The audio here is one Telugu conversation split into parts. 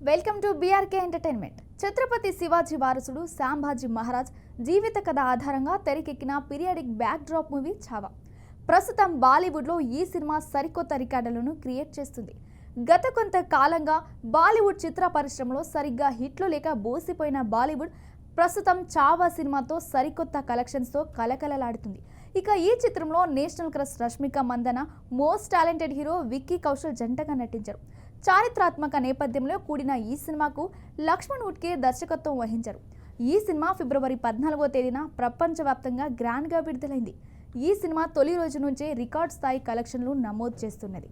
Welcome to BRK entertainment. Chhatrapati Shivaji వారసుడు సంభాజీ మహారాజ్ జీవిత కథ ఆధారంగా తెరకెక్కిన periodic backdrop movie Chhaava ప్రస్తుతం బాలీవుడ్లో ఈ సినిమా సరికొత్త రికార్డులను క్రియేట్ చేస్తుంది. గత కొంత కాలంగా బాలీవుడ్ చిత్ర పరిశ్రమలో సరిగ్గా హిట్లు లేక బోసిపోయిన బాలీవుడ్ ప్రస్తుతం ఛావా సినిమాతో సరికొత్త కలెక్షన్స్తో కలకలలాడుతుంది. ఇక ఈ చిత్రంలో national crush Rashmika Mandanna, most talented hero Vicky Kaushal జంటగా నటించారు. చారిత్రాత్మక నేపథ్యంలో కూడిన ఈ సినిమాకు లక్ష్మణ్ ఉట్కే దర్శకత్వం వహించారు. ఈ సినిమా ఫిబ్రవరి 14వ తేదీన ప్రపంచవ్యాప్తంగా గ్రాండ్గా విడుదలైంది. ఈ సినిమా తొలి రోజు నుంచే రికార్డ్ స్థాయి కలెక్షన్లు నమోదు చేస్తున్నది.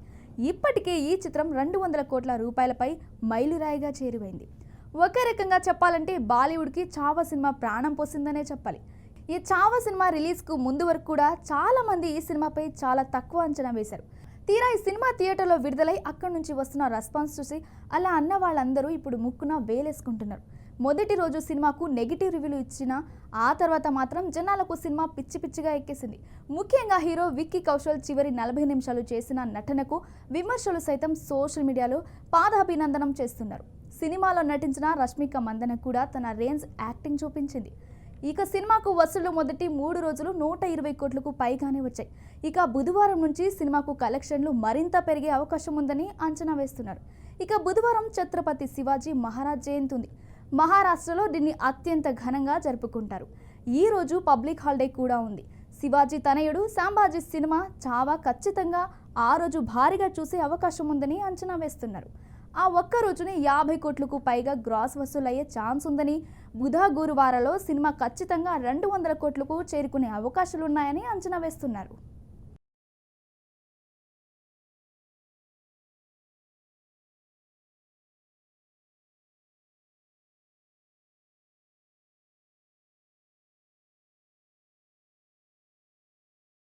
ఇప్పటికే ఈ చిత్రం 200 కోట్ల రూపాయలపై మైలురాయిగా చేరువైంది. ఒకే రకంగా చెప్పాలంటే బాలీవుడ్కి ఛావా సినిమా ప్రాణం పోసిందనే చెప్పాలి. ఈ ఛావా సినిమా రిలీజ్కు ముందు వరకు కూడా చాలా మంది ఈ సినిమాపై చాలా తక్కువ అంచనా వేశారు. తీరా ఈ సినిమా థియేటర్లో విడుదలై అక్కడి నుంచి వస్తున్న రెస్పాన్స్ చూసి అలా అన్న వాళ్ళందరూ ఇప్పుడు ముక్కున వేలేసుకుంటున్నారు. మొదటి రోజు సినిమాకు నెగిటివ్ రివ్యూలు ఇచ్చినా ఆ తర్వాత మాత్రం జనాలకు సినిమా పిచ్చి పిచ్చిగా ఎక్కేసింది. ముఖ్యంగా హీరో విక్కీ కౌశల్ చివరి 40 నిమిషాలు చేసిన నటనకు విమర్శలు సైతం సోషల్ మీడియాలో పాదాభినందనం చేస్తున్నారు. సినిమాలో నటించిన రష్మిక మందన కూడా తన రేంజ్ యాక్టింగ్ చూపించింది. ఇక సినిమాకు వసూళ్లు మొదటి 3 రోజులు 120 కోట్లకు పైగానే వచ్చాయి. ఇక బుధవారం నుంచి సినిమాకు కలెక్షన్లు మరింత పెరిగే అవకాశం ఉందని అంచనా వేస్తున్నారు. ఇక బుధవారం ఛత్రపతి శివాజీ మహారాజ్ జయంతి ఉంది. మహారాష్ట్రలో దీన్ని అత్యంత ఘనంగా జరుపుకుంటారు. ఈ రోజు పబ్లిక్ హాలిడే కూడా ఉంది. శివాజీ తనయుడు సంభాజీ సినిమా ఛావా ఖచ్చితంగా ఆ రోజు భారీగా చూసే అవకాశం ఉందని అంచనా వేస్తున్నారు. ఆ ఒక్క రోజునే 50 కోట్లకు పైగా గ్రాస్ వసూలయ్యే ఛాన్స్ ఉందని, బుధ గురువారాలో సినిమా ఖచ్చితంగా 200 కోట్లకు చేరుకునే అవకాశాలున్నాయని అంచనా వేస్తున్నారు.